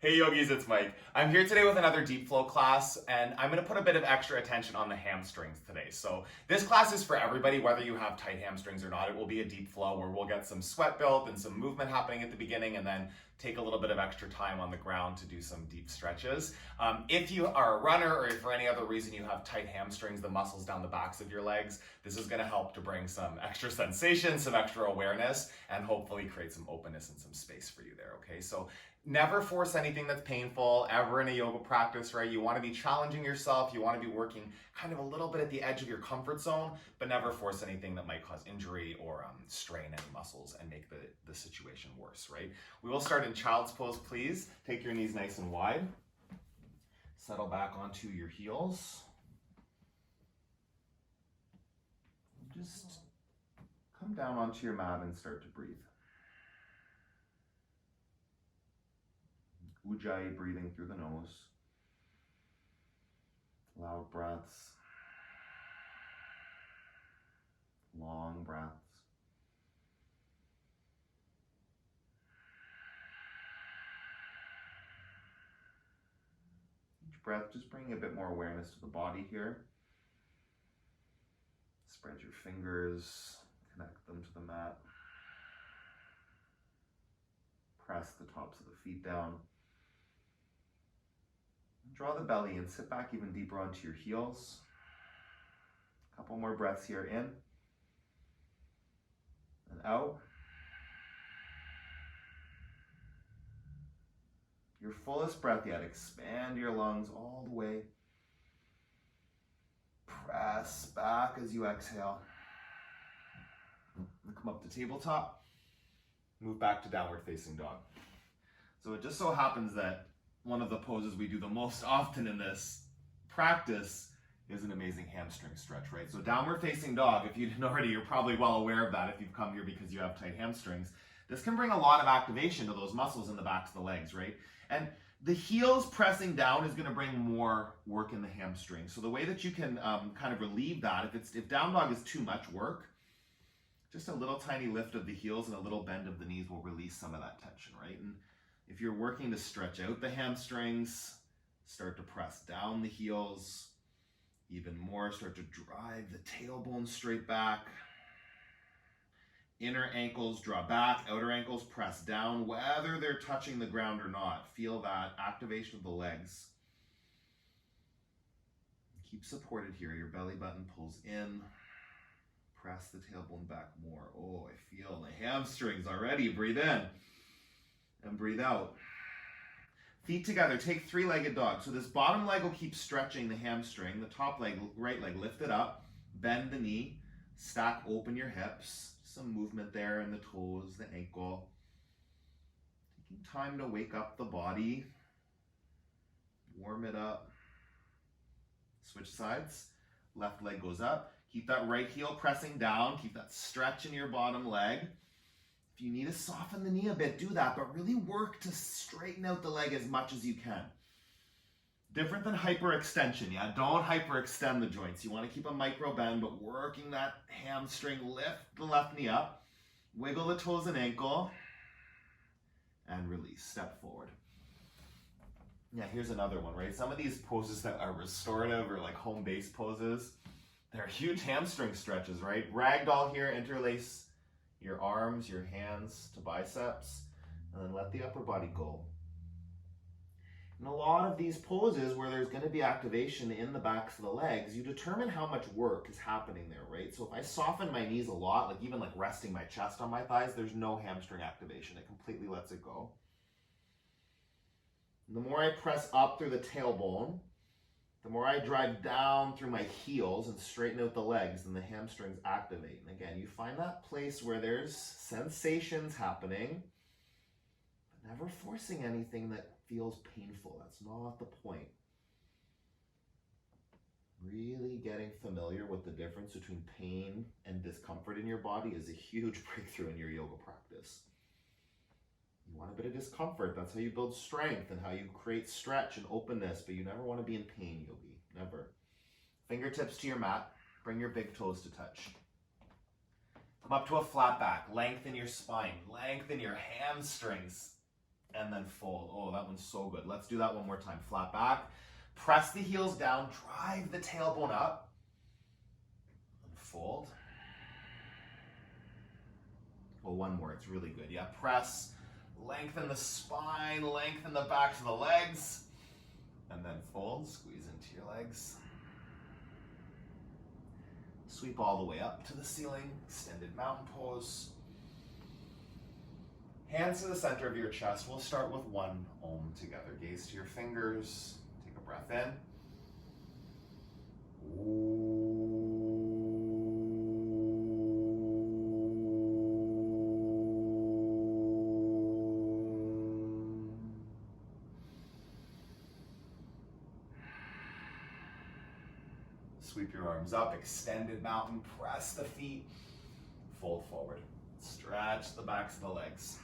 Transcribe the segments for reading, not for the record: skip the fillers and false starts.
Hey yogis, it's Mike. I'm here today with another deep flow class, and I'm going to put a bit of extra attention on the hamstrings today. So this class is for everybody, whether you have tight hamstrings or not. It will be a deep flow where we'll get some sweat built and some movement happening at the beginning, and then take a little bit of extra time on the ground to do some deep stretches. If you are a runner or if for any other reason you have tight hamstrings, the muscles down the backs of your legs, this is going to help to bring some extra sensation, some extra awareness, and hopefully create some openness and some space for you there, okay? So never force anything that's painful ever in a yoga practice, right? You want to be challenging yourself. You want to be working kind of a little bit at the edge of your comfort zone, but never force anything that might cause injury or strain any muscles and make the situation worse, right? We will start in child's pose, please. Take your knees nice and wide. Settle back onto your heels. Just come down onto your mat and start to breathe. Ujjayi, breathing through the nose. Loud breaths. Long breaths. Each breath just bringing a bit more awareness to the body here. Spread your fingers, connect them to the mat. Press the tops of the feet down. Draw the belly and sit back even deeper onto your heels. A couple more breaths here, in and out. Your fullest breath yet. Expand your lungs all the way. Press back as you exhale. And come up to tabletop. Move back to downward facing dog. So it just so happens that one of the poses we do the most often in this practice is an amazing hamstring stretch, right? So downward facing dog, if you didn't already, you're probably well aware of that if you've come here because you have tight hamstrings. This can bring a lot of activation to those muscles in the backs of the legs, right? And the heels pressing down is going to bring more work in the hamstring. So the way that you can kind of relieve that, if down dog is too much work, just a little tiny lift of the heels and a little bend of the knees will release some of that tension, right? And if you're working to stretch out the hamstrings, start to press down the heels, even more, start to drive the tailbone straight back. Inner ankles draw back, outer ankles press down, whether they're touching the ground or not. Feel that activation of the legs. Keep supported here. Your belly button pulls in. Press the tailbone back more. Oh, I feel the hamstrings already. Breathe in. And breathe out. Feet together, take three-legged dog. So this bottom leg will keep stretching the hamstring. The top leg, right leg, lift it up. Bend the knee. Stack open your hips. Some movement there in the toes, the ankle. Taking time to wake up the body. Warm it up. Switch sides. Left leg goes up. Keep that right heel pressing down. Keep that stretch in your bottom leg. If you need to soften the knee a bit, do that, but really work to straighten out the leg as much as you can. Different than hyperextension, yeah? Don't hyperextend the joints. You want to keep a micro bend, but working that hamstring, lift the left knee up, wiggle the toes and ankle, and release, step forward. Yeah, here's another one, right? Some of these poses that are restorative or like home base poses, they're huge hamstring stretches, right? Ragdoll here, interlace your arms, your hands to biceps, and then let the upper body go. In a lot of these poses where there's going to be activation in the backs of the legs, you determine how much work is happening there, right? So if I soften my knees a lot, like even like resting my chest on my thighs, there's no hamstring activation. It completely lets it go. And the more I press up through the tailbone, the more I drive down through my heels and straighten out the legs, then the hamstrings activate. And again, you find that place where there's sensations happening, but never forcing anything that feels painful. That's not the point. Really getting familiar with the difference between pain and discomfort in your body is a huge breakthrough in your yoga practice. You want a bit of discomfort. That's how you build strength and how you create stretch and openness, but you never want to be in pain, yogi. Never. Fingertips to your mat. Bring your big toes to touch. Come up to a flat back. Lengthen your spine. Lengthen your hamstrings. and then fold. Oh, that one's so good. Let's do that one more time. Flat back. Press the heels down. Drive the tailbone up. And fold. Oh, one more. It's really good. Yeah, press. Lengthen the spine. Lengthen the backs of the legs. And then fold. Squeeze into your legs. Sweep all the way up to the ceiling. Extended mountain pose. Hands to the center of your chest. We'll start with one Om together. Gaze to your fingers. Take a breath in. Sweep your arms up. Extended mountain. Press the feet. Fold forward. Stretch the backs of the legs.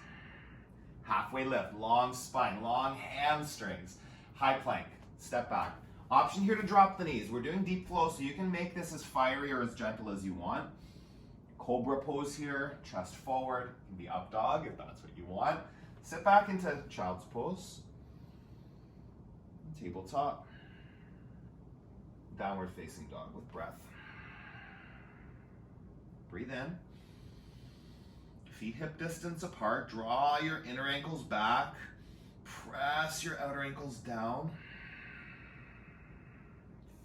Halfway lift, long spine, long hamstrings. High plank, step back. Option here to drop the knees. We're doing deep flow, so you can make this as fiery or as gentle as you want. Cobra pose here, chest forward. It can be up dog if that's what you want. Sit back into child's pose. Tabletop. Downward facing dog with breath. Breathe in. Feet hip distance apart. Draw your inner ankles back. Press your outer ankles down.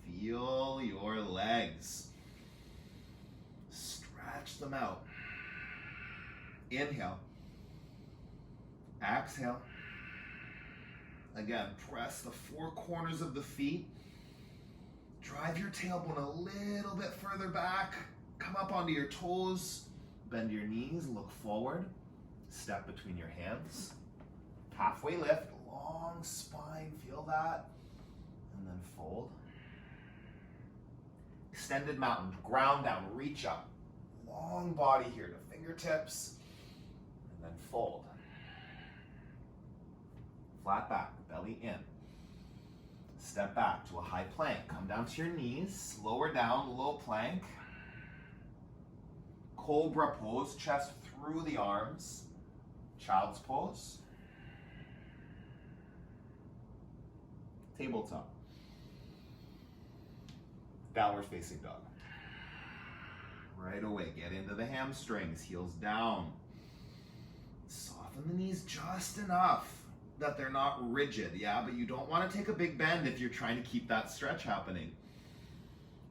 Feel your legs. Stretch them out. Inhale. Exhale. Again, press the four corners of the feet. Drive your tailbone a little bit further back. Come up onto your toes. Bend your knees, look forward. Step between your hands. Halfway lift, long spine, feel that. And then fold. Extended mountain, ground down, reach up. Long body here to fingertips. And then fold. Flat back, belly in. Step back to a high plank. Come down to your knees, lower down, low plank. Cobra pose, chest through the arms. Child's pose. Tabletop. Downward facing dog. Right away, get into the hamstrings, heels down. Soften the knees just enough that they're not rigid, yeah? But you don't want to take a big bend if you're trying to keep that stretch happening.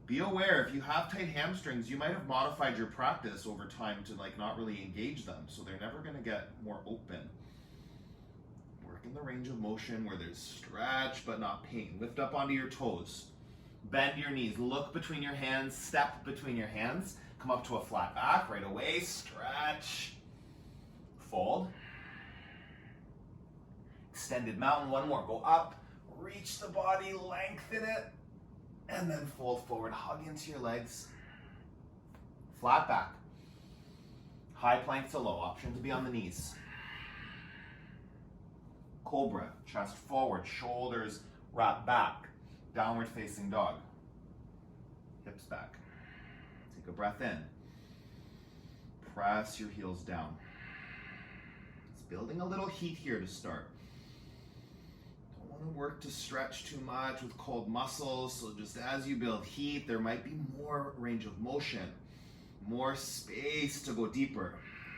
Be aware, if you have tight hamstrings, you might have modified your practice over time to not really engage them, so they're never going to get more open. Work in the range of motion where there's stretch but not pain. Lift up onto your toes. Bend your knees. Look between your hands. Step between your hands. Come up to a flat back right away. Stretch. Fold. Extended mountain. One more. Go up. Reach the body. Lengthen it. And then fold forward, hug into your legs. Flat back. High plank to low, option to be on the knees. Cobra, chest forward, shoulders wrap back. Downward facing dog. Hips back. Take a breath in. Press your heels down. It's building a little heat here to start. Work to stretch too much with cold muscles, so just as you build heat, there might be more range of motion, more space to go deeper.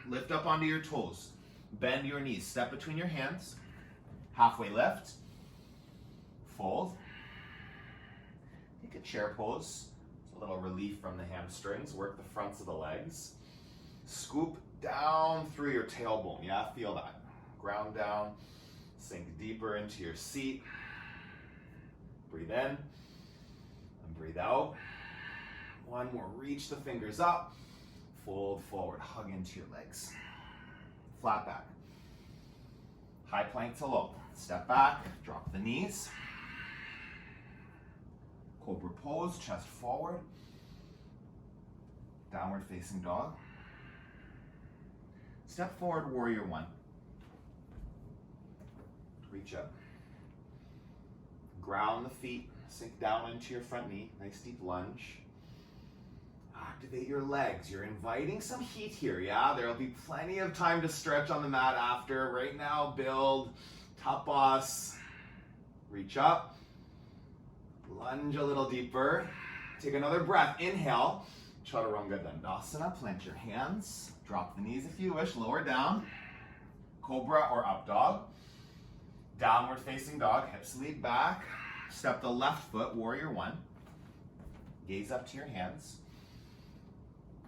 Lift up onto your toes, bend your knees, step between your hands, halfway lift, fold, take a chair pose, it's a little relief from the hamstrings, work the fronts of the legs, scoop down through your tailbone, yeah, feel that, ground down. Sink deeper into your seat. Breathe in and breathe out. One more, reach the fingers up. Fold forward, hug into your legs. Flat back. High plank to low. Step back, drop the knees. Cobra pose, chest forward. Downward facing dog. Step forward, warrior one. Reach up. Ground the feet. Sink down into your front knee. Nice deep lunge. activate your legs. You're inviting some heat here, yeah? There'll be plenty of time to stretch on the mat after. Right now, build, tapas, reach up, lunge a little deeper. Take another breath, inhale, chaturanga dandasana, plant your hands, drop the knees if you wish, lower down, cobra or up dog, downward facing dog, hips lead back, step the left foot, warrior one, gaze up to your hands,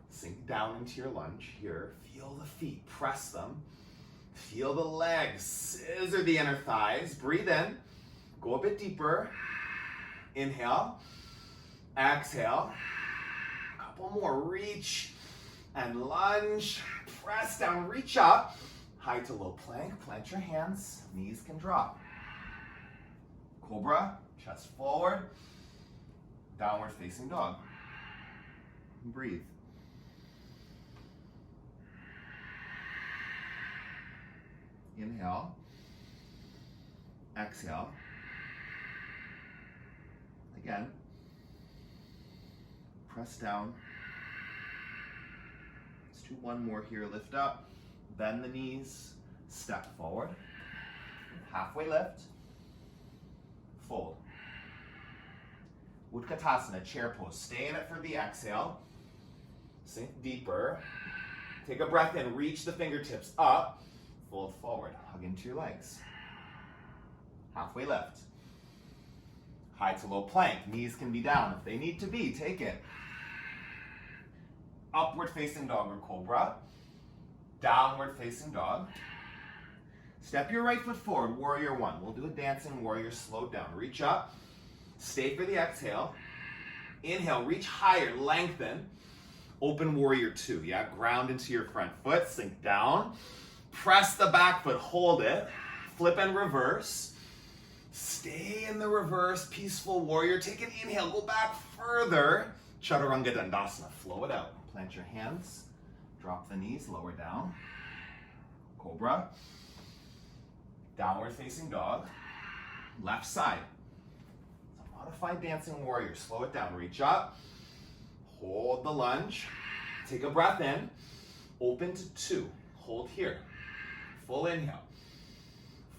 sink down into your lunge here, feel the feet, press them, feel the legs, scissor the inner thighs, breathe in, go a bit deeper, inhale, exhale, a couple more, reach and lunge, press down, reach up, high to low plank, plant your hands, knees can drop. Cobra, chest forward, downward facing dog. Breathe. Inhale, exhale. Again, press down. Let's do one more here, lift up, bend the knees, step forward, halfway lift, fold. Utkatasana, chair pose, stay in it for the exhale, sink deeper, take a breath in, reach the fingertips up, fold forward, hug into your legs, halfway lift, high to low plank, knees can be down if they need to be, take it, upward facing dog or cobra, downward facing dog, step your right foot forward, warrior one, we'll do a dancing warrior, slow down, reach up, stay for the exhale, inhale, reach higher, lengthen, open warrior two, yeah, ground into your front foot, sink down, press the back foot, hold it, flip and reverse, stay in the reverse, peaceful warrior, take an inhale, go back further, chaturanga dandasana, flow it out, plant your hands, drop the knees, lower down, cobra, downward facing dog, left side, modified dancing warrior, slow it down, reach up, hold the lunge, take a breath in, open to two, hold here, full inhale,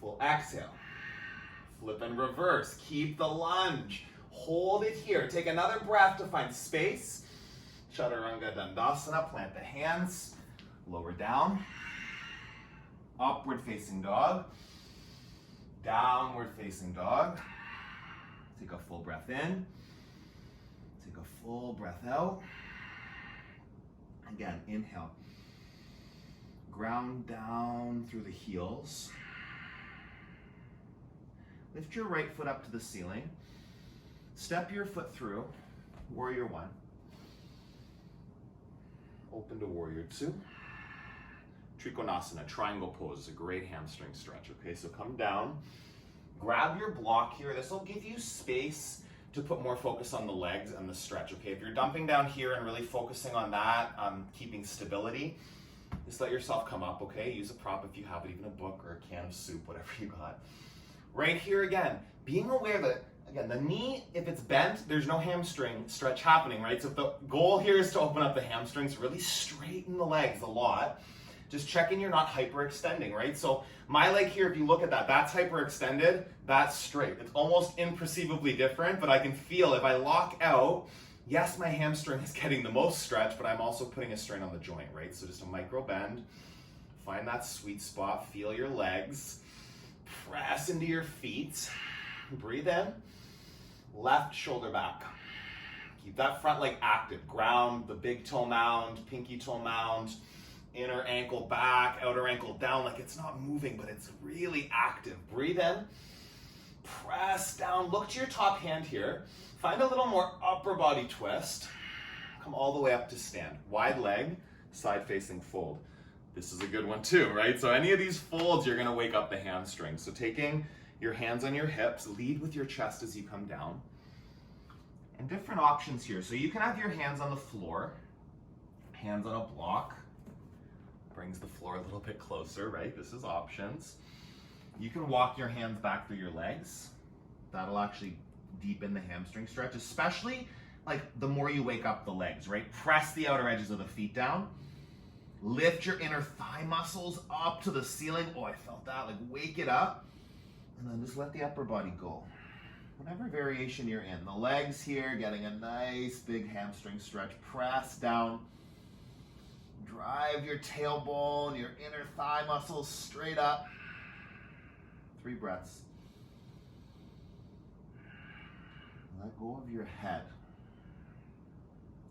full exhale, flip and reverse, keep the lunge, hold it here, take another breath to find space, chaturanga dandasana, plant the hands, lower down, upward facing dog, downward facing dog, take a full breath in, take a full breath out, again, inhale, ground down through the heels, lift your right foot up to the ceiling, step your foot through, warrior one, open to warrior two, Trikonasana, triangle pose is a great hamstring stretch, okay? So come down, grab your block here. This will give you space to put more focus on the legs and the stretch, okay? If you're dumping down here and really focusing on that, keeping stability, just let yourself come up, okay? Use a prop if you have it, even a book or a can of soup, whatever you got. Right here again, being aware that, again, the knee, if it's bent, there's no hamstring stretch happening, right? So if the goal here is to open up the hamstrings, really straighten the legs a lot. Just checking you're not hyperextending, right? So my leg here, if you look at that, that's hyperextended, that's straight. It's almost imperceivably different, but I can feel if I lock out, yes, my hamstring is getting the most stretch, but I'm also putting a strain on the joint, right? So just a micro bend, find that sweet spot, feel your legs, press into your feet, breathe in, left shoulder back. Keep that front leg active, ground the big toe mound, pinky toe mound, inner ankle back, outer ankle down, like it's not moving, but it's really active. Breathe in, press down, look to your top hand here. Find a little more upper body twist. Come all the way up to stand. Wide leg, side facing fold. This is a good one too, right? So any of these folds, you're gonna wake up the hamstring. So taking your hands on your hips, lead with your chest as you come down. And different options here. So you can have your hands on the floor, hands on a block, brings the floor a little bit closer, right? This is options. You can walk your hands back through your legs. That'll actually deepen the hamstring stretch, especially like the more you wake up the legs, right? Press the outer edges of the feet down. Lift your inner thigh muscles up to the ceiling. Oh, I felt that. Like wake it up. And then just let the upper body go. Whatever variation you're in. The legs here, getting a nice big hamstring stretch. Press down. Drive your tailbone, your inner thigh muscles straight up. 3 breaths. Let go of your head.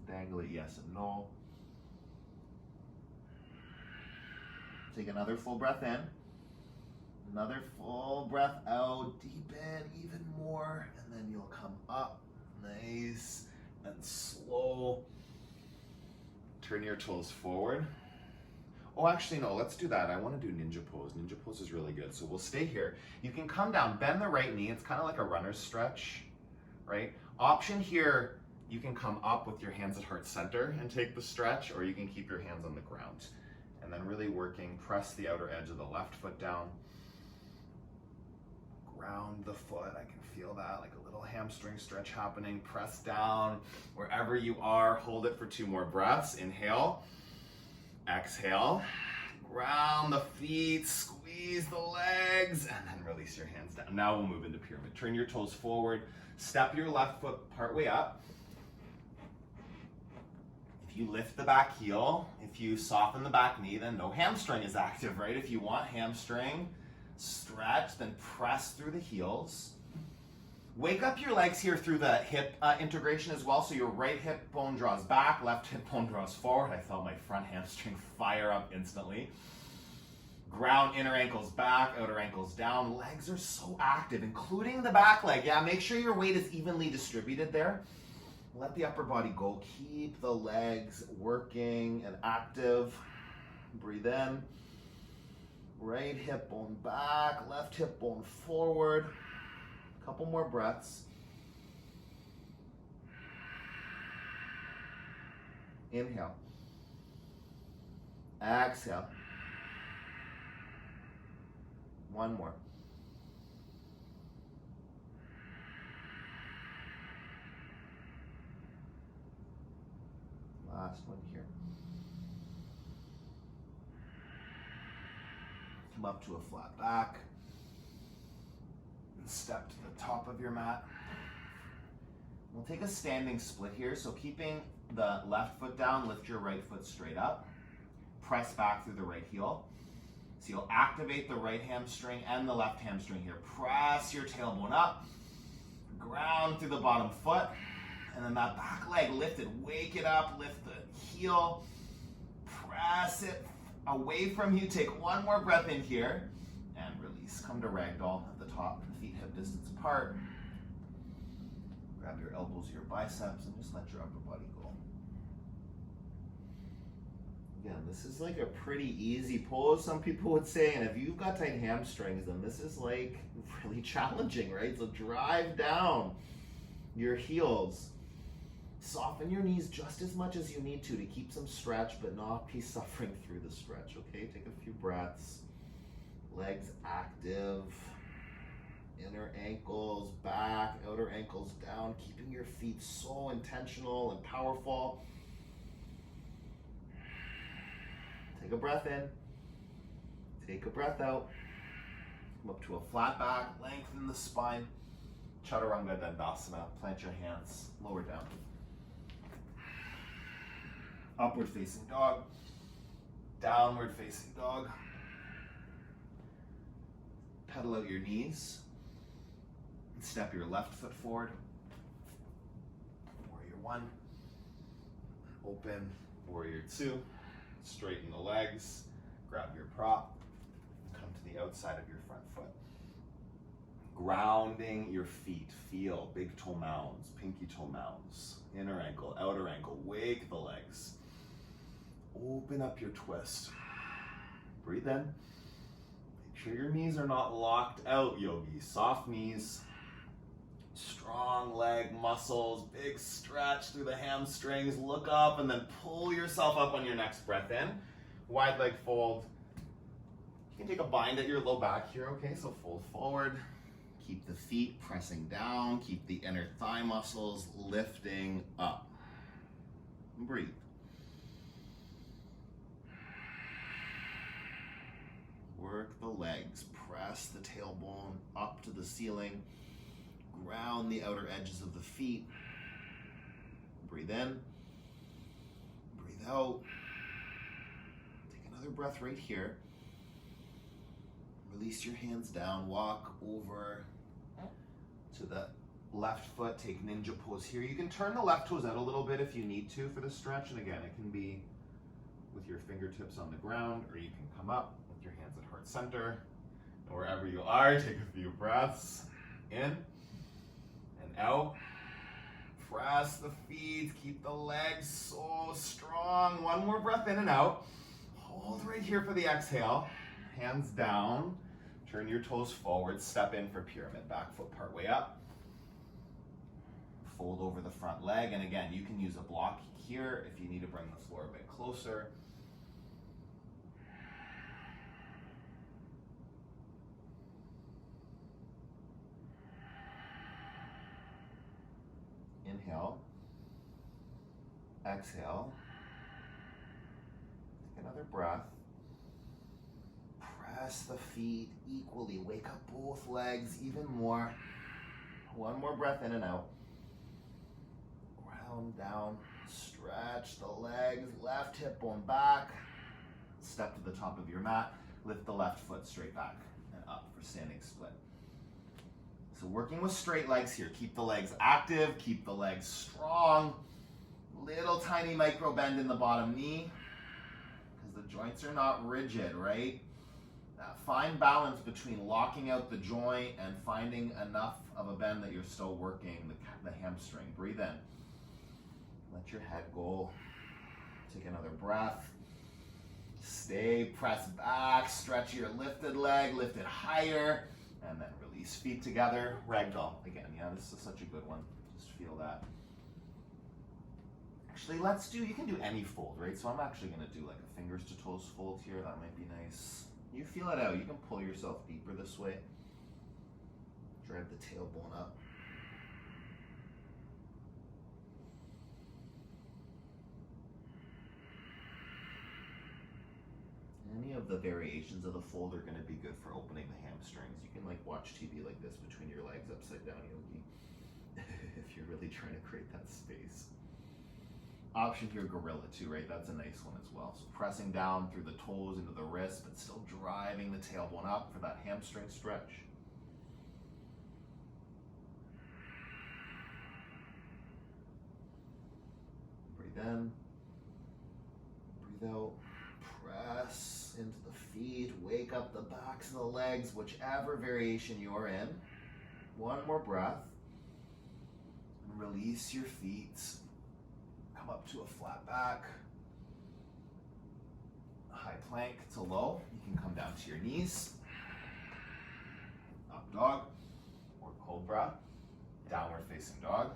Dangle it yes and no. Take another full breath in. Another full breath out. Deepen even more. And then you'll come up. Nice and slow. Turn your toes forward. Oh, actually, no, let's do that. I want to do ninja pose. Ninja pose is really good. So we'll stay here. You can come down, bend the right knee. It's kind of like a runner's stretch, right? Option here, you can come up with your hands at heart center and take the stretch, or you can keep your hands on the ground. And then really working, press the outer edge of the left foot down. Ground the foot. I can feel that, like a little hamstring stretch happening. Press down wherever you are. Hold it for 2 more breaths. Inhale. Exhale. Ground the feet. Squeeze the legs. And then release your hands down. Now we'll move into pyramid. Turn your toes forward. Step your left foot partway up. If you lift the back heel, if you soften the back knee, then no hamstring is active, right? If you want hamstring, stretch, then press through the heels. Wake up your legs here through the hip integration as well. So your right hip bone draws back, left hip bone draws forward. I felt my front hamstring fire up instantly. Ground inner ankles back, outer ankles down. Legs are so active, including the back leg. Yeah, make sure your weight is evenly distributed there. Let the upper body go. Keep the legs working and active. Breathe in. Right hip bone back, left hip bone forward. Couple more breaths. Inhale. Exhale. 1 more. Last one here. Come up to a flat back. And step to the top of your mat. We'll take a standing split here. So keeping the left foot down, lift your right foot straight up. Press back through the right heel. So you'll activate the right hamstring and the left hamstring here. Press your tailbone up. Ground through the bottom foot. And then that back leg lifted. Wake it up. Lift the heel. Press it away from you. Take 1 more breath in here. And release. Come to ragdoll at the top. Feet hip distance apart. Grab your elbows, your biceps, and just let your upper body go. Again, this is like a pretty easy pose, some people would say, and if you've got tight hamstrings, then this is like really challenging, right? So drive down your heels. Soften your knees just as much as you need to keep some stretch, but not be suffering through the stretch, okay? Take a few breaths. Legs active. Inner ankles back, outer ankles down, keeping your feet so intentional and powerful. Take a breath in. Take a breath out. Come up to a flat back, lengthen the spine. Chaturanga Dandasana. Plant your hands, lower down. Upward facing dog. Downward facing dog. Pedal out your knees. Step your left foot forward. Warrior 1. Open. Warrior 2. Straighten the legs. Grab your prop. Come to the outside of your front foot. Grounding your feet. Feel big toe mounds, pinky toe mounds. Inner ankle, outer ankle. Wake the legs. Open up your twist. Breathe in. Make sure your knees are not locked out, yogi. Soft knees. Strong leg muscles, big stretch through the hamstrings. Look up and then pull yourself up on your next breath in. Wide leg fold. You can take a bind at your low back here, okay? So fold forward. Keep the feet pressing down. Keep the inner thigh muscles lifting up. Breathe. Work the legs. Press the tailbone up to the ceiling. Ground the outer edges of the feet. Breathe in. Breathe out. Take another breath right here. Release your hands down. Walk over to the left foot. Take ninja pose here. You can turn the left toes out a little bit if you need to for the stretch. And again, it can be with your fingertips on the ground, or you can come up with your hands at heart center. And wherever you are, take a few breaths in and out. Press the feet. Keep the legs so strong. One more breath in and out. Hold right here for the exhale. Hands down. Turn your toes forward. Step in for pyramid. Back foot part way up. Fold over the front leg. And again, you can use a block here if you need to bring the floor a bit closer. Inhale. Exhale. Take another breath. Press the feet equally. Wake up both legs even more. One more breath in and out. Ground down. Stretch the legs. Left hip bone back. Step to the top of your mat. Lift the left foot straight back and up for standing split. So working with straight legs here. Keep the legs active. Keep the legs strong. Little tiny micro bend in the bottom knee because the joints are not rigid, right? That fine balance between locking out the joint and finding enough of a bend that you're still working the hamstring. Breathe in. Let your head go. Take another breath. Stay, press back, stretch your lifted leg, lift it higher, and then release. Feet together, ragdoll. Again, yeah, this is such a good one. Just feel that. Actually, you can do any fold, right? So I'm actually gonna do like a fingers to toes fold here. That might be nice. You feel it out. You can pull yourself deeper this way. Drive the tailbone up. Any of the variations of the fold are going to be good for opening the hamstrings. You can like watch TV like this between your legs upside down, yogi, if you're really trying to create that space. Option here, gorilla too, right? That's a nice one as well. So pressing down through the toes into the wrist, but still driving the tailbone up for that hamstring stretch. Breathe in, breathe out. Press into the feet, wake up the backs of the legs, whichever variation you're in. One more breath. And release your feet. Come up to a flat back. High plank to low. You can come down to your knees. Up dog or cobra. Downward facing dog.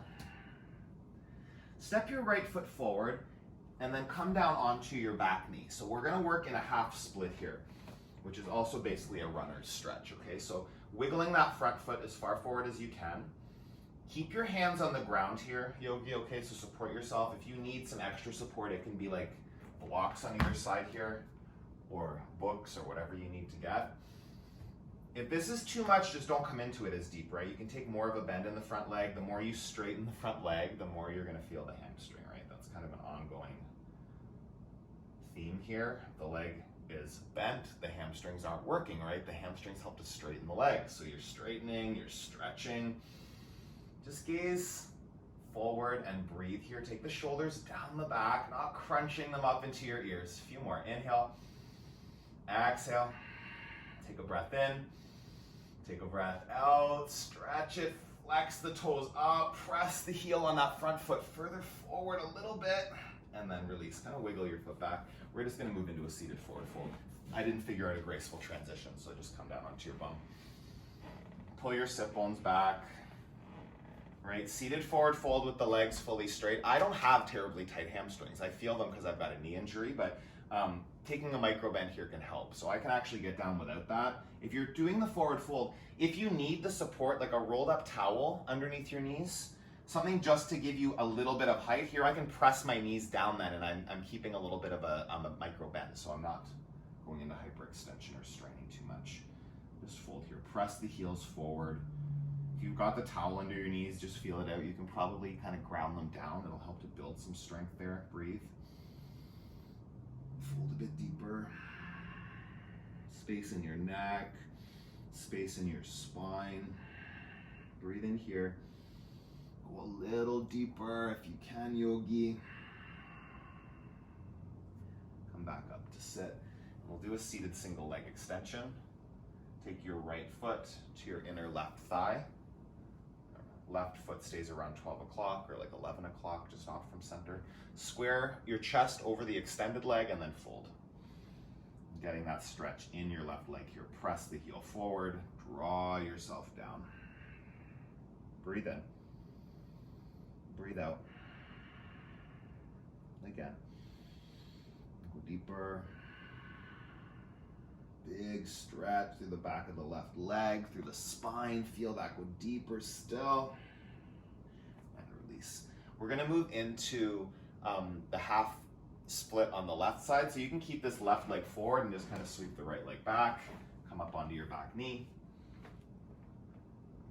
Step your right foot forward and then come down onto your back knee. So we're gonna work in a half split here, which is also basically a runner's stretch, okay? So wiggling that front foot as far forward as you can. Keep your hands on the ground here, yogi, okay? So support yourself. If you need some extra support, it can be like blocks on either side here, or books, or whatever you need to get. If this is too much, just don't come into it as deep, right? You can take more of a bend in the front leg. The more you straighten the front leg, the more you're gonna feel the hamstring, right? That's kind of an ongoing theme here. The leg is bent, the hamstrings aren't working, right? The hamstrings help to straighten the legs. So you're straightening, you're stretching. Just gaze forward and breathe here. Take the shoulders down the back, not crunching them up into your ears. A few more. Inhale, exhale. Take a breath in, take a breath out, stretch it, flex the toes up, press the heel on that front foot further forward a little bit, and then release. Kind of wiggle your foot back. We're just going to move into a seated forward fold. I didn't figure out a graceful transition, so just come down onto your bum. Pull your sit bones back. Right, seated forward fold with the legs fully straight. I don't have terribly tight hamstrings. I feel them because I've got a knee injury, but taking a micro bend here can help. So I can actually get down without that. If you're doing the forward fold, if you need the support, like a rolled up towel underneath your knees, something just to give you a little bit of height here, I can press my knees down then, and I'm keeping a little bit of a micro bend, so I'm not going into hyperextension or straining too much. Just fold here, press the heels forward. If you've got the towel under your knees, just feel it out. You can probably kind of ground them down. It'll help to build some strength there. Breathe. Fold a bit deeper. Space in your neck, space in your spine. Breathe in here. Go a little deeper if you can, yogi. Come back up to sit. We'll do a seated single leg extension. Take your right foot to your inner left thigh. Left foot stays around 12 o'clock or like 11 o'clock, just off from center. Square your chest over the extended leg and then fold. Getting that stretch in your left leg here. Press the heel forward, draw yourself down. Breathe in. Breathe out. Again. Go deeper. Big stretch through the back of the left leg, through the spine. Feel that go deeper still. And release. We're going to move into the half split on the left side. So you can keep this left leg forward and just kind of sweep the right leg back. Come up onto your back knee.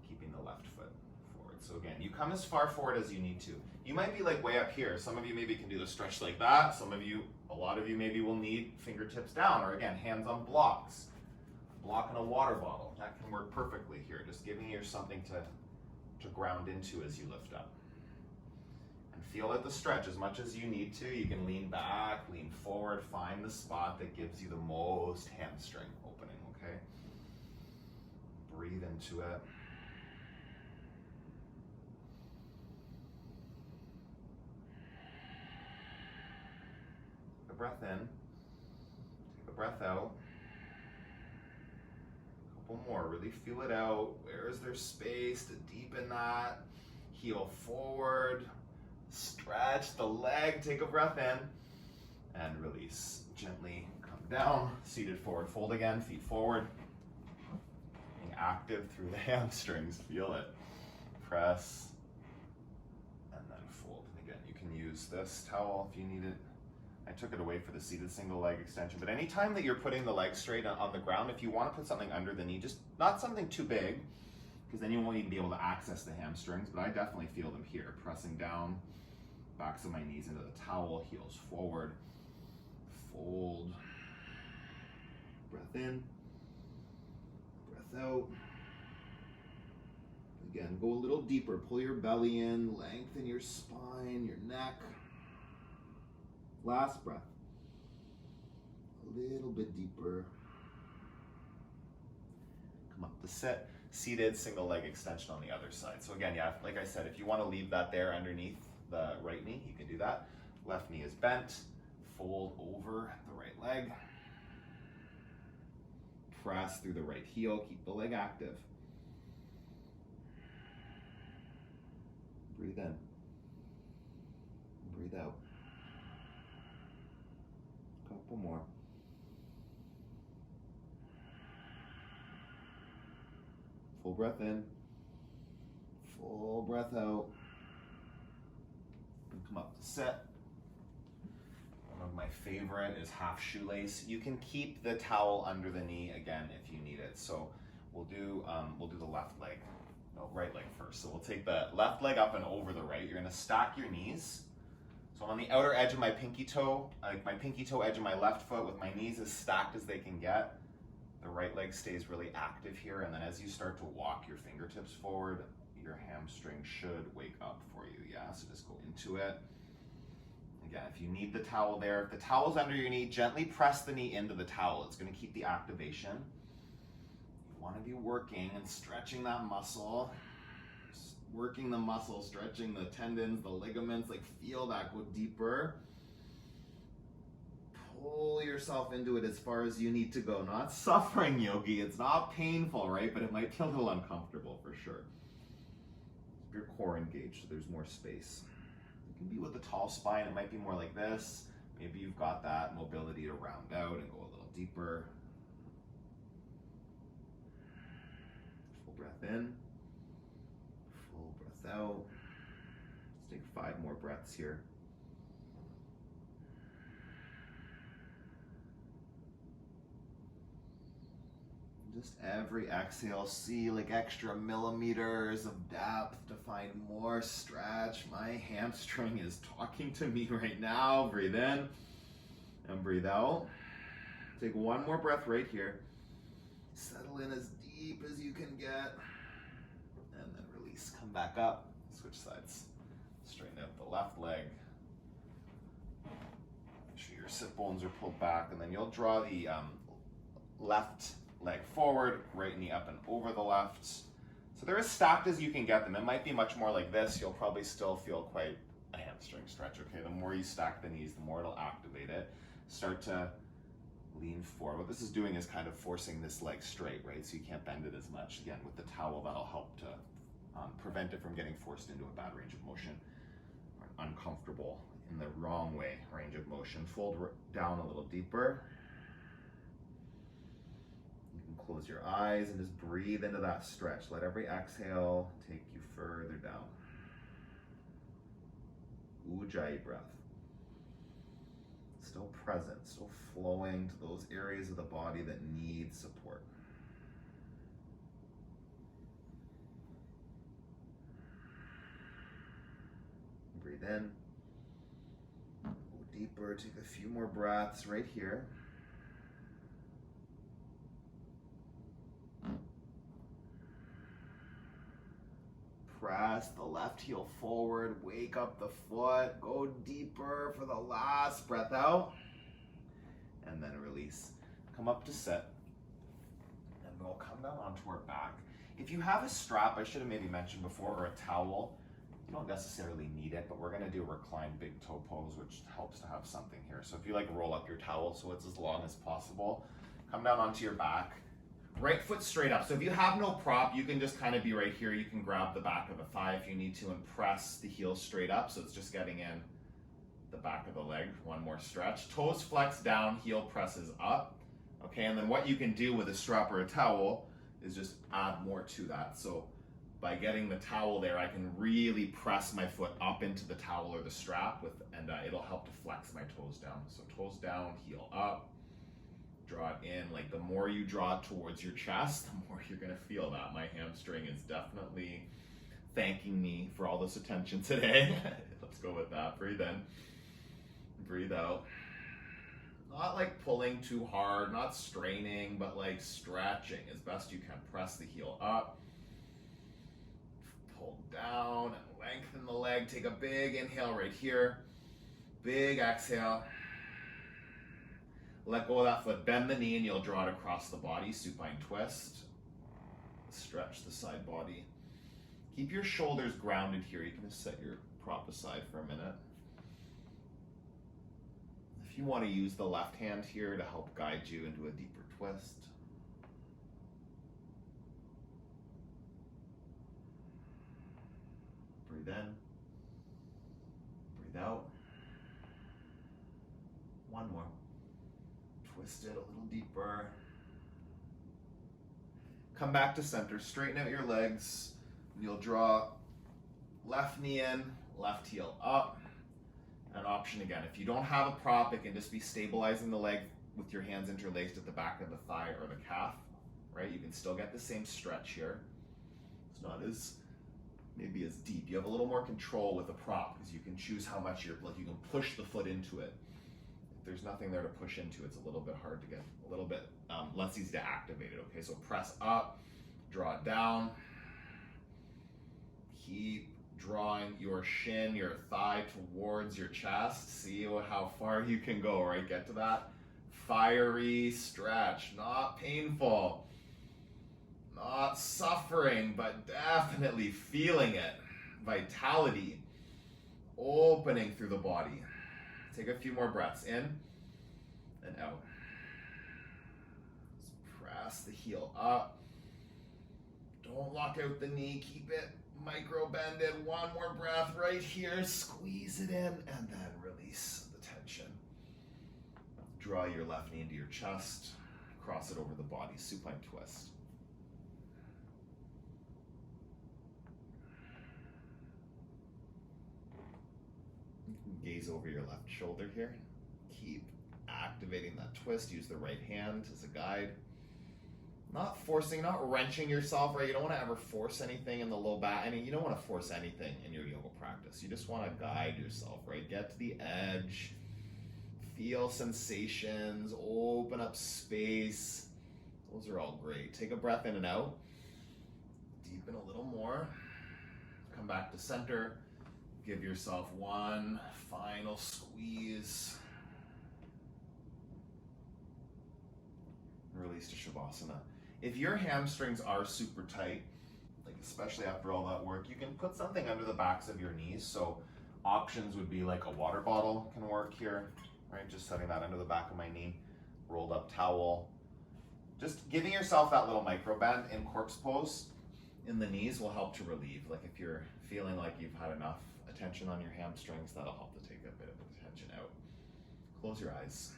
Keeping the left foot forward. So again, you come as far forward as you need to. You might be like way up here. Some of you maybe can do the stretch like that. Some of you, a lot of you maybe will need fingertips down, or again, hands on blocks. Block in a water bottle. That can work perfectly here. Just giving you something to ground into as you lift up. And feel out the stretch as much as you need to. You can lean back, lean forward, find the spot that gives you the most hamstring opening, okay? Breathe into it. Take a breath in. Take a breath out. A couple more. Really feel it out. Where is there space to deepen that? Heel forward. Stretch the leg. Take a breath in. And release. Gently come down. Seated forward fold again. Feet forward. Being active through the hamstrings. Feel it. Press. And then fold. Again, you can use this towel if you need it. I took it away for the seated single leg extension, but anytime that you're putting the leg straight on the ground, if you want to put something under the knee, just not something too big, because then you won't even be able to access the hamstrings, but I definitely feel them here. Pressing down, backs of my knees into the towel, heels forward, fold, breath in, breath out. Again, go a little deeper, pull your belly in, lengthen your spine, your neck. Last breath. A little bit deeper. Come up to sit. Seated single leg extension on the other side. So again, yeah, like I said, if you want to leave that there underneath the right knee, you can do that. Left knee is bent. Fold over the right leg. Press through the right heel. Keep the leg active. Breathe in. Breathe out. Couple more. Full breath in. Full breath out. And come up to set. One of my favorite is half shoelace. You can keep the towel under the knee again if you need it. So we'll do the left leg. No, right leg first. So we'll take the left leg up and over the right. You're gonna stack your knees. So I'm on the outer edge of my pinky toe, like my pinky toe edge of my left foot with my knees as stacked as they can get. The right leg stays really active here, and then as you start to walk your fingertips forward, your hamstring should wake up for you, yeah? So just go into it. Again, if you need the towel there, if the towel's under your knee, gently press the knee into the towel. It's gonna keep the activation. You wanna be working and stretching that muscle. Working the muscle, stretching the tendons, the ligaments, like feel that, go deeper. Pull yourself into it as far as you need to go. Not suffering, yogi. It's not painful, right? But it might feel a little uncomfortable for sure. Keep your core engaged so there's more space. It can be with a tall spine. It might be more like this. Maybe you've got that mobility to round out and go a little deeper. Full breath in, full breath out. Let's take 5 more breaths here. Just every exhale, see like extra millimeters of depth to find more stretch. My hamstring is talking to me right now. Breathe in and breathe out. Take 1 more breath right here. Settle in as deep as you can get. And then release. Come back up. Switch sides. Straighten out the left leg. Make sure your sit bones are pulled back. And then you'll draw the left leg forward, right knee up and over the left. So they're as stacked as you can get them. It might be much more like this. You'll probably still feel quite a hamstring stretch, okay? The more you stack the knees, the more it'll activate it. Start to lean forward. What this is doing is kind of forcing this leg straight, right? So you can't bend it as much. Again, with the towel, that'll help to prevent it from getting forced into a bad range of motion or an uncomfortable, in the wrong way, range of motion. Fold down a little deeper. Close your eyes and just breathe into that stretch. Let every exhale take you further down. Ujjayi breath. Still present, still flowing to those areas of the body that need support. Breathe in. Go deeper, take a few more breaths right here. Press the left heel forward, wake up the foot, go deeper for the last breath out, and then release. Come up to sit, and we'll come down onto our back. If you have a strap, I should have maybe mentioned before, or a towel, you don't necessarily need it, but we're gonna do a reclined big toe pose, which helps to have something here. So if you like roll up your towel so it's as long as possible, come down onto your back. Right foot straight up. So if you have no prop, you can just kind of be right here. You can grab the back of the thigh if you need to and press the heel straight up. So it's just getting in the back of the leg. 1 more stretch. Toes flex down, heel presses up. Okay, and then what you can do with a strap or a towel is just add more to that. So by getting the towel there, I can really press my foot up into the towel or the strap, and it'll help to flex my toes down. So toes down, heel up. Draw it in. Like the more you draw it towards your chest, the more you're gonna feel that. My hamstring is definitely thanking me for all this attention today. Let's go with that. Breathe in, breathe out. Not like pulling too hard, not straining, but like stretching as best you can. Press the heel up, pull down and lengthen the leg. Take a big inhale right here, big exhale. Let go of that foot, bend the knee, and you'll draw it across the body, supine twist. Stretch the side body. Keep your shoulders grounded here. You can just set your prop aside for a minute. If you want to use the left hand here to help guide you into a deeper twist. Breathe in. Breathe out. 1 more. Twist it a little deeper. Come back to center. Straighten out your legs. You'll draw left knee in, left heel up. An option again. If you don't have a prop, it can just be stabilizing the leg with your hands interlaced at the back of the thigh or the calf. Right? You can still get the same stretch here. It's not as maybe as deep. You have a little more control with a prop because you can choose how much you can push the foot into it. There's nothing there to push into, it's a little bit hard to get, a little bit less easy to activate it, okay? So press up, draw it down. Keep drawing your shin, your thigh towards your chest. See how far you can go, right? Get to that fiery stretch, not painful, not suffering, but definitely feeling it. Vitality, opening through the body. Take a few more breaths in and out. Just press the heel up. Don't lock out the knee. Keep it micro bended. 1 more breath right here. Squeeze it in and then release the tension. Draw your left knee into your chest, cross it over the body, supine twist. Gaze over your left shoulder here. Keep activating that twist. Use the right hand as a guide. Not forcing, not wrenching yourself, right? You don't want to ever force anything in the low back. You don't want to force anything in your yoga practice. You just want to guide yourself, right? Get to the edge. Feel sensations. Open up space. Those are all great. Take a breath in and out. Deepen a little more. Come back to center. Give yourself one final squeeze. Release to Shavasana. If your hamstrings are super tight, like especially after all that work, you can put something under the backs of your knees. So options would be like a water bottle can work here, right? Just setting that under the back of my knee, rolled up towel. Just giving yourself that little micro bend in corpse pose in the knees will help to relieve. Like if you're feeling like you've had enough attention on your hamstrings, that'll help to take a bit of attention out. Close your eyes.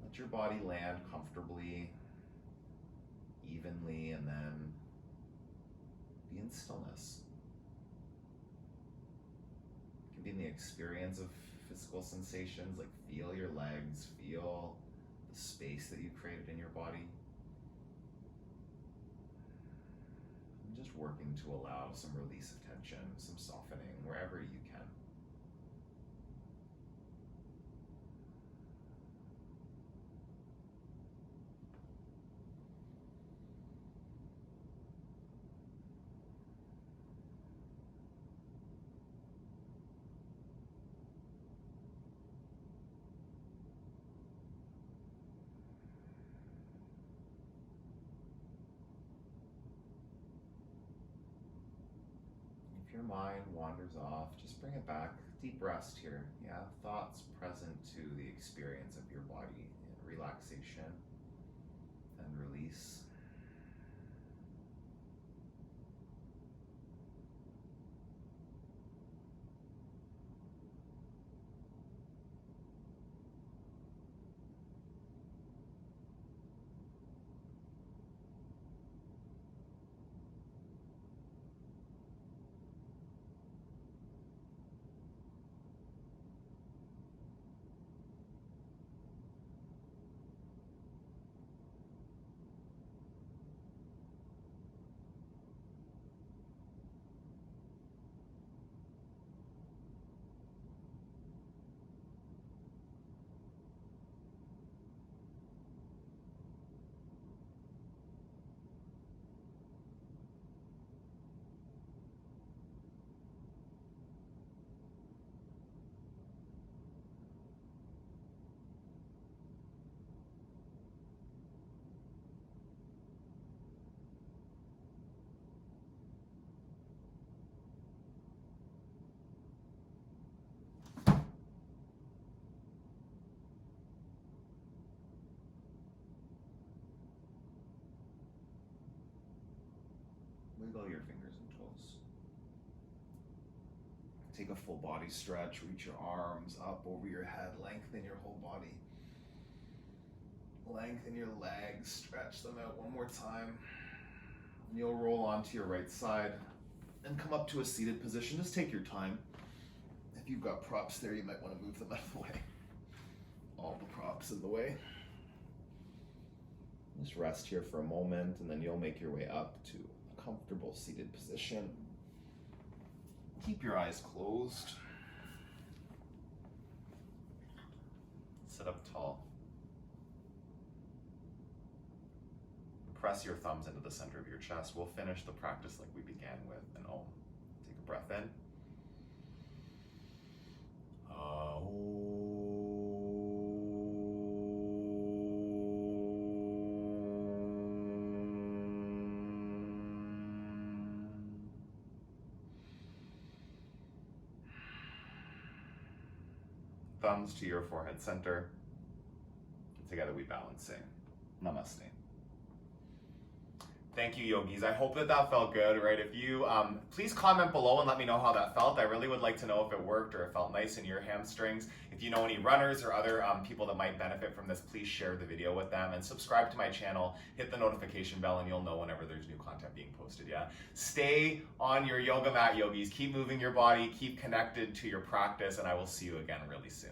Let your body land comfortably, evenly, and then be in stillness. You can be in the experience of physical sensations, like feel your legs, feel the space that you created in your body. And just working to allow some release of tension, some softening wherever you can. If your mind wanders off, just bring it back. Deep rest here. Yeah, thoughts present to the experience of your body, relaxation and release. Wiggle your fingers and toes. Take a full body stretch. Reach your arms up over your head. Lengthen your whole body. Lengthen your legs. Stretch them out one more time. And you'll roll onto your right side and come up to a seated position. Just take your time. If you've got props there, you might want to move them out of the way. All the props in the way. Just rest here for a moment, and then you'll make your way up to a comfortable seated position. Keep your eyes closed. Sit up tall. Press your thumbs into the center of your chest. We'll finish the practice like we began with an Om. Take a breath in. Thumbs to your forehead center. Together we balance sing. Namaste. Thank you, yogis. I hope that felt good, right? If you, please comment below and let me know how that felt. I really would like to know if it worked or it felt nice in your hamstrings. If you know any runners or other people that might benefit from this, please share the video with them and subscribe to my channel. Hit the notification bell and you'll know whenever there's new content being posted, yeah? Stay on your yoga mat, yogis. Keep moving your body, keep connected to your practice, and I will see you again really soon.